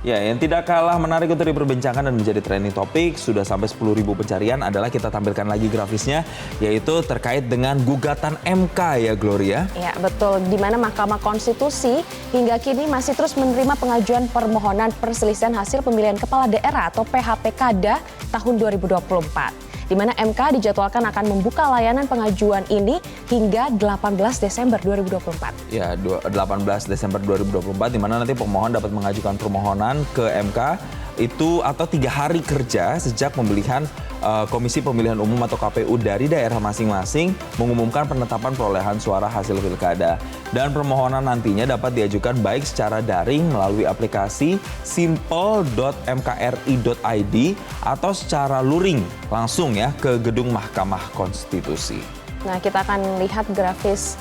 Ya, yang tidak kalah menarik untuk diperbincangkan dan menjadi trending topik, sudah sampai 10.000 pencarian adalah kita tampilkan lagi grafisnya, yaitu terkait dengan gugatan MK ya Gloria. Ya betul, di mana Mahkamah Konstitusi hingga kini masih terus menerima pengajuan permohonan perselisihan hasil pemilihan kepala daerah atau PHPKada tahun 2024. Di mana MK dijadwalkan akan membuka layanan pengajuan ini hingga 18 Desember 2024. Ya, 18 Desember 2024, di mana nanti pemohon dapat mengajukan permohonan ke MK itu atau 3 hari kerja sejak pemilihan Komisi Pemilihan Umum atau KPU dari daerah masing-masing mengumumkan penetapan perolehan suara hasil pilkada. Dan permohonan nantinya dapat diajukan baik secara daring melalui aplikasi simple.mkri.id atau secara luring langsung ya ke gedung Mahkamah Konstitusi. Nah, kita akan lihat grafis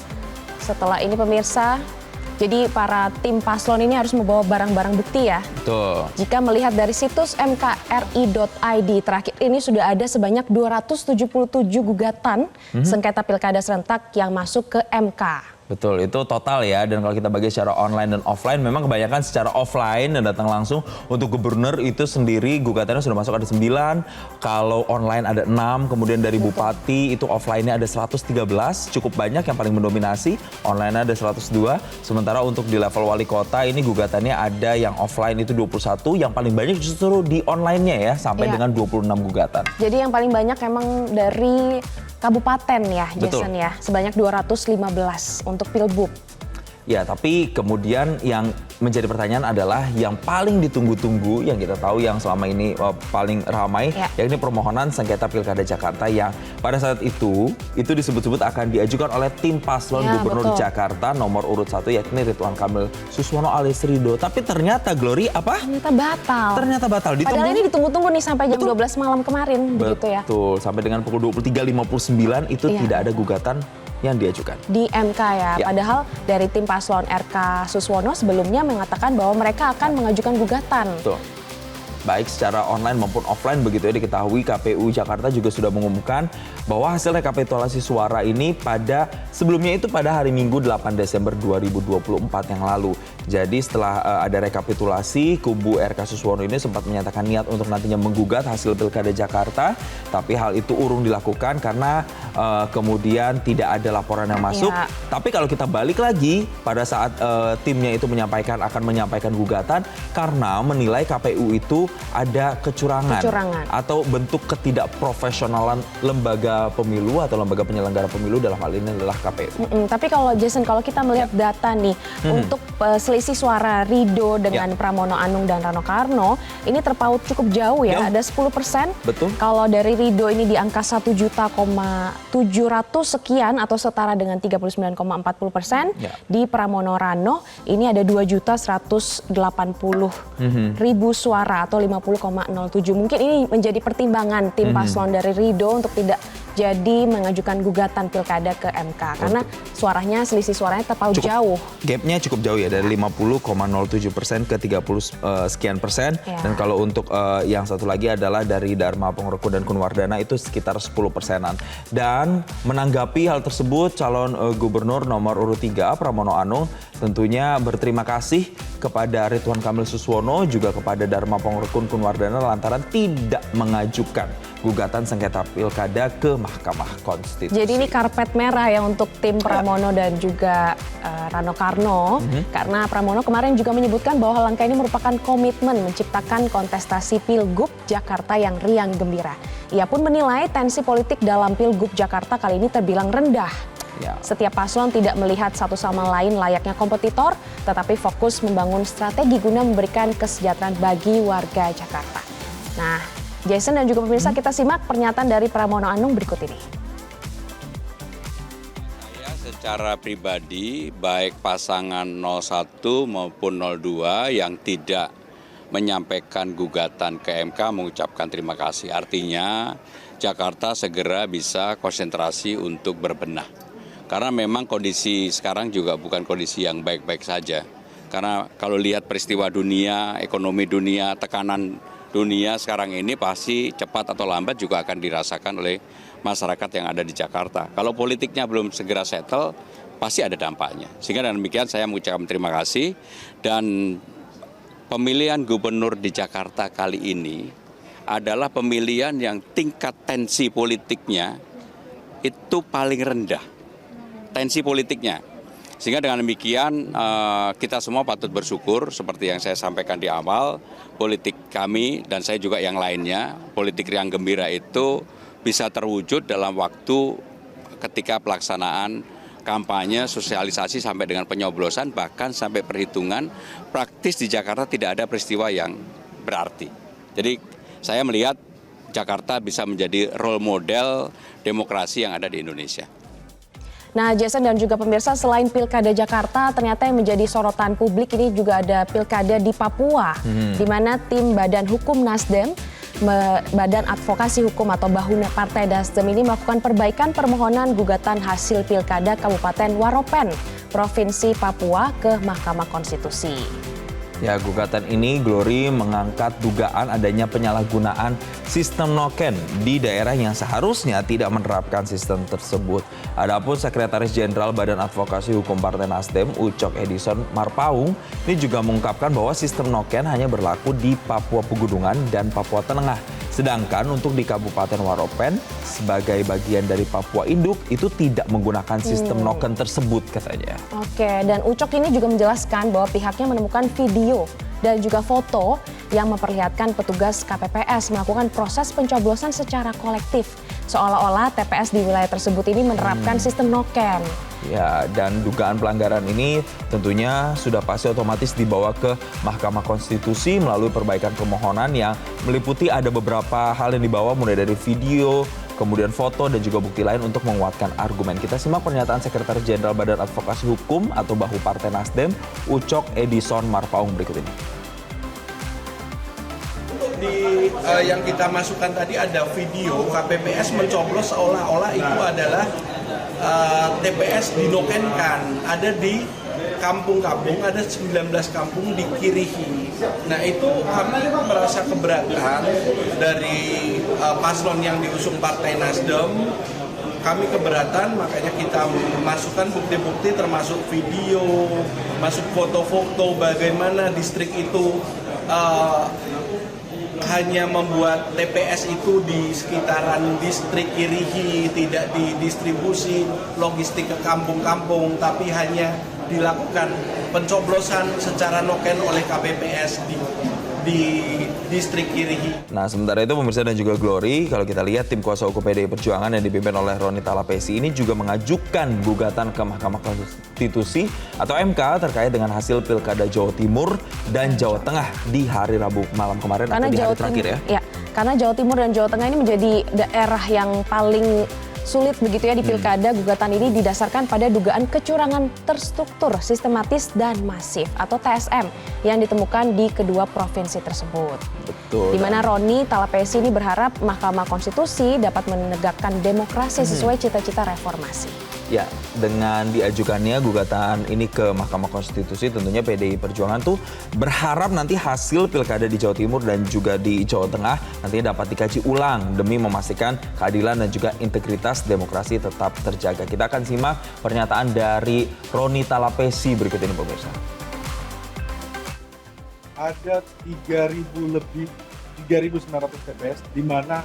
setelah ini pemirsa. Jadi para tim paslon ini harus membawa barang-barang bukti ya. Betul. Jika melihat dari situs mkri.id, terakhir ini sudah ada sebanyak 277 gugatan sengketa pilkada serentak yang masuk ke MK. Betul, itu total ya. Dan kalau kita bagi secara online dan offline, memang kebanyakan secara offline dan datang langsung. Untuk gubernur itu sendiri gugatannya sudah masuk ada 9, kalau online ada 6, kemudian dari bupati itu offline-nya ada 113, cukup banyak, yang paling mendominasi. Online ada 102, sementara untuk di level wali kota ini gugatannya ada yang offline itu 21, yang paling banyak justru di online-nya ya, sampai dengan 26 gugatan. Jadi yang paling banyak emang dari kabupaten ya, Jason ya, sebanyak 215 untuk Pilbub. Ya, tapi kemudian yang menjadi pertanyaan adalah yang paling ditunggu-tunggu, yang kita tahu yang selama ini paling ramai, yakni permohonan sengketa Pilkada Jakarta yang pada saat itu disebut-sebut akan diajukan oleh tim paslon Gubernur Jakarta nomor urut 1 yakni Ridwan Kamil Suswono alias Rido. Tapi ternyata Glory apa? Ternyata batal. Padahal ini ditunggu-tunggu nih sampai jam 12 malam kemarin, begitu ya. Betul, sampai dengan pukul 23.59 itu tidak ada gugatan yang diajukan di MK ya. Padahal dari tim paslon RK Suswono sebelumnya mengatakan bahwa mereka akan mengajukan gugatan. Betul. Baik secara online maupun offline begitu ya, diketahui KPU Jakarta juga sudah mengumumkan bahwa hasil rekapitulasi suara ini sebelumnya itu pada hari Minggu 8 Desember 2024 yang lalu. Jadi setelah ada rekapitulasi, kubu RK Suswono ini sempat menyatakan niat untuk nantinya menggugat hasil Pilkada Jakarta, tapi hal itu urung dilakukan karena kemudian tidak ada laporan yang masuk. Tapi kalau kita balik lagi pada saat timnya itu akan menyampaikan gugatan karena menilai KPU itu ada kecurangan atau bentuk ketidakprofesionalan lembaga pemilu atau lembaga penyelenggara pemilu, dalam hal ini adalah KPU. Tapi kalau Jason, kalau kita melihat data nih untuk selisih suara Rido dengan Pramono Anung dan Rano Karno ini terpaut cukup jauh ya, ada 10%. Betul. Kalau dari Rido ini di angka 1.700.000 sekian atau setara dengan 39,40%. Di Pramono Rano ini ada 2.180.000 suara atau 50,07. Mungkin ini menjadi pertimbangan tim paslon dari Rido untuk tidak jadi mengajukan gugatan pilkada ke MK karena selisih suaranya terpaut jauh. Gapnya cukup jauh ya, dari 50,07% ke 30 sekian persen. Dan kalau untuk yang satu lagi adalah dari Dharma Pongreku dan Kunwardana itu sekitar 10%-an. Dan menanggapi hal tersebut, calon gubernur nomor urut 3 Pramono Anung tentunya berterima kasih kepada Ridwan Kamil Suswono juga kepada Dharma Pongreku Kunwardana lantaran tidak mengajukan gugatan sengketa pilkada ke Mahkamah Konstitusi. Jadi ini karpet merah ya untuk tim Pramono dan juga Rano Karno. Karena Pramono kemarin juga menyebutkan bahwa langkah ini merupakan komitmen menciptakan kontestasi Pilgub Jakarta yang riang gembira. Ia pun menilai tensi politik dalam Pilgub Jakarta kali ini terbilang rendah. Setiap paslon tidak melihat satu sama lain layaknya kompetitor, tetapi fokus membangun strategi guna memberikan kesejahteraan bagi warga Jakarta. Nah, Jason dan juga pemirsa, kita simak pernyataan dari Pramono Anung berikut ini. Saya secara pribadi, baik pasangan 01 maupun 02 yang tidak menyampaikan gugatan ke MK mengucapkan terima kasih. Artinya Jakarta segera bisa konsentrasi untuk berbenah. Karena memang kondisi sekarang juga bukan kondisi yang baik-baik saja. Karena kalau lihat peristiwa dunia, ekonomi dunia, tekanan dunia sekarang ini pasti cepat atau lambat juga akan dirasakan oleh masyarakat yang ada di Jakarta. Kalau politiknya belum segera settle, pasti ada dampaknya. Sehingga dengan demikian saya mengucapkan terima kasih dan pemilihan gubernur di Jakarta kali ini adalah pemilihan yang tingkat tensi politiknya itu paling rendah. Tensi politiknya. Sehingga dengan demikian kita semua patut bersyukur seperti yang saya sampaikan di awal, politik kami dan saya juga yang lainnya, politik riang gembira itu bisa terwujud dalam waktu ketika pelaksanaan kampanye, sosialisasi sampai dengan penyoblosan, bahkan sampai perhitungan praktis di Jakarta tidak ada peristiwa yang berarti. Jadi saya melihat Jakarta bisa menjadi role model demokrasi yang ada di Indonesia. Nah, Jason dan juga pemirsa, selain Pilkada Jakarta, ternyata yang menjadi sorotan publik ini juga ada Pilkada di Papua, di mana tim Badan Hukum Nasdem, Badan Advokasi Hukum atau BAHU Partai Nasdem ini melakukan perbaikan permohonan gugatan hasil Pilkada Kabupaten Waropen, Provinsi Papua ke Mahkamah Konstitusi. Ya, gugatan ini Glory mengangkat dugaan adanya penyalahgunaan sistem noken di daerah yang seharusnya tidak menerapkan sistem tersebut. Adapun Sekretaris Jenderal Badan Advokasi Hukum Partai Nasdem, Ucok Edison Marpaung, ini juga mengungkapkan bahwa sistem noken hanya berlaku di Papua Pegunungan dan Papua Tengah. Sedangkan untuk di Kabupaten Waropen sebagai bagian dari Papua Induk itu tidak menggunakan sistem noken tersebut katanya. Oke, dan Ucok ini juga menjelaskan bahwa pihaknya menemukan video dan juga foto yang memperlihatkan petugas KPPS melakukan proses pencoblosan secara kolektif. Seolah-olah TPS di wilayah tersebut ini menerapkan sistem noken. Ya, dan dugaan pelanggaran ini tentunya sudah pasti otomatis dibawa ke Mahkamah Konstitusi melalui perbaikan permohonan yang meliputi ada beberapa hal yang dibawa mulai dari video, kemudian foto dan juga bukti lain untuk menguatkan argumen. Kita simak pernyataan Sekretaris Jenderal Badan Advokasi Hukum atau BAHU Partai Nasdem, Ucok Edison Marpaung berikut ini. Di yang kita masukkan tadi ada video KPPS mencoblos seolah-olah itu adalah TPS dinokenkan, ada di kampung-kampung, ada 19 kampung di Kirihi. Nah itu kami merasa keberatan dari paslon yang diusung Partai Nasdem. Kami keberatan, makanya kita masukkan bukti-bukti termasuk video, masuk foto-foto bagaimana distrik itu hanya membuat TPS itu di sekitaran distrik Kirihi, tidak didistribusi logistik ke kampung-kampung, tapi hanya dilakukan pencoblosan secara noken oleh KPPS di distrik Kirihi. Nah, sementara itu pemirsa dan juga Glory, kalau kita lihat tim kuasa hukum PDI Perjuangan yang dipimpin oleh Roni Talapesi ini juga mengajukan gugatan ke Mahkamah Konstitusi atau MK terkait dengan hasil Pilkada Jawa Timur dan Jawa Tengah di hari Rabu malam kemarin Karena atau di hari Jawa terakhir Timur, ya. Karena Jawa Timur dan Jawa Tengah ini menjadi daerah yang paling sulit begitu ya di pilkada. Gugatan ini didasarkan pada dugaan kecurangan terstruktur, sistematis dan masif atau TSM yang ditemukan di kedua provinsi tersebut. Betul. Di mana Roni Talapesi ini berharap Mahkamah Konstitusi dapat menegakkan demokrasi sesuai cita-cita reformasi. Ya, dengan diajukannya gugatan ini ke Mahkamah Konstitusi, tentunya PDI Perjuangan tuh berharap nanti hasil pilkada di Jawa Timur dan juga di Jawa Tengah nantinya dapat dikaji ulang demi memastikan keadilan dan juga integritas demokrasi tetap terjaga. Kita akan simak pernyataan dari Roni Talapesi berikut ini pemirsa. Ada 3.900 TPS di mana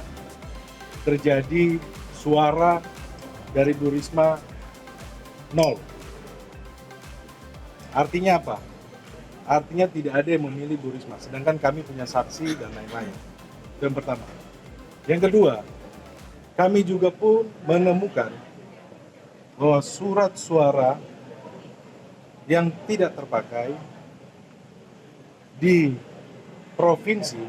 terjadi suara dari Bu Risma 0. Artinya apa? Artinya tidak ada yang memilih Bu Risma, sedangkan kami punya saksi dan lain-lain. Itu yang pertama. Yang kedua, kami juga pun menemukan bahwa surat suara yang tidak terpakai di provinsi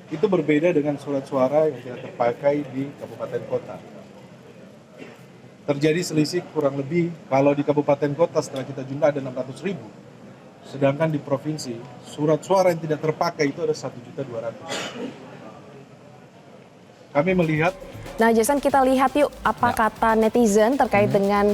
itu berbeda dengan surat suara yang tidak terpakai di kabupaten kota. Terjadi selisih kurang lebih, kalau di kabupaten kota setelah kita jumlah ada 600.000, sedangkan di provinsi surat suara yang tidak terpakai itu ada 1.200.000. Kami melihat. Nah, Jason, kita lihat yuk apa kata netizen terkait dengan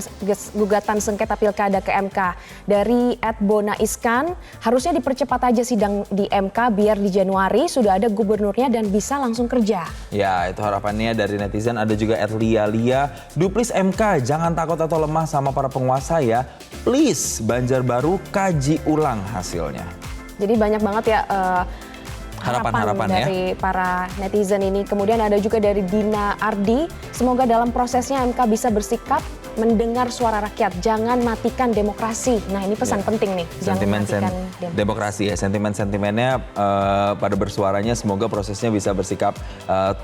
gugatan sengketa pilkada ke MK. Dari @bonaiskan, harusnya dipercepat aja sidang di MK biar di Januari sudah ada gubernurnya dan bisa langsung kerja. Ya, itu harapannya dari netizen. Ada juga @lia, duplis MK, jangan takut atau lemah sama para penguasa ya. Please, Banjarbaru kaji ulang hasilnya. Jadi banyak banget ya Harapan-harapan ya. dari para netizen ini. Kemudian ada juga dari Dina Ardi, semoga dalam prosesnya MK bisa bersikap mendengar suara rakyat, jangan matikan demokrasi. Nah ini pesan penting nih, jangan matikan demokrasi ya, sentimen-sentimennya pada bersuaranya semoga prosesnya bisa bersikap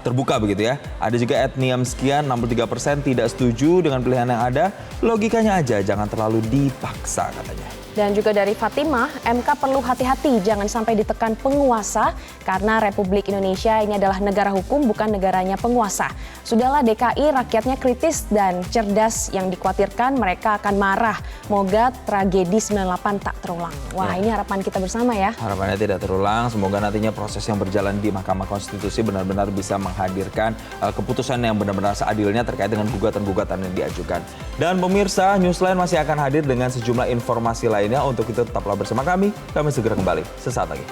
terbuka begitu ya. Ada juga etniam sekian, 63% tidak setuju dengan pilihan yang ada, logikanya aja jangan terlalu dipaksa katanya. Dan juga dari Fatimah, MK perlu hati-hati jangan sampai ditekan penguasa karena Republik Indonesia ini adalah negara hukum bukan negaranya penguasa. Sudahlah DKI rakyatnya kritis dan cerdas, yang dikhawatirkan mereka akan marah. Moga tragedi 98 tak terulang. Wah ini harapan kita bersama ya. Harapannya tidak terulang, semoga nantinya proses yang berjalan di Mahkamah Konstitusi benar-benar bisa menghadirkan keputusan yang benar-benar seadilnya terkait dengan gugatan-gugatan yang diajukan. Dan pemirsa, Newsline masih akan hadir dengan sejumlah informasi lainnya. Untuk itu tetaplah bersama kami segera kembali sesaat lagi.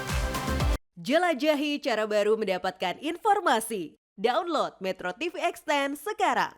Jelajahi cara baru mendapatkan informasi. Download Metro TV Extend sekarang.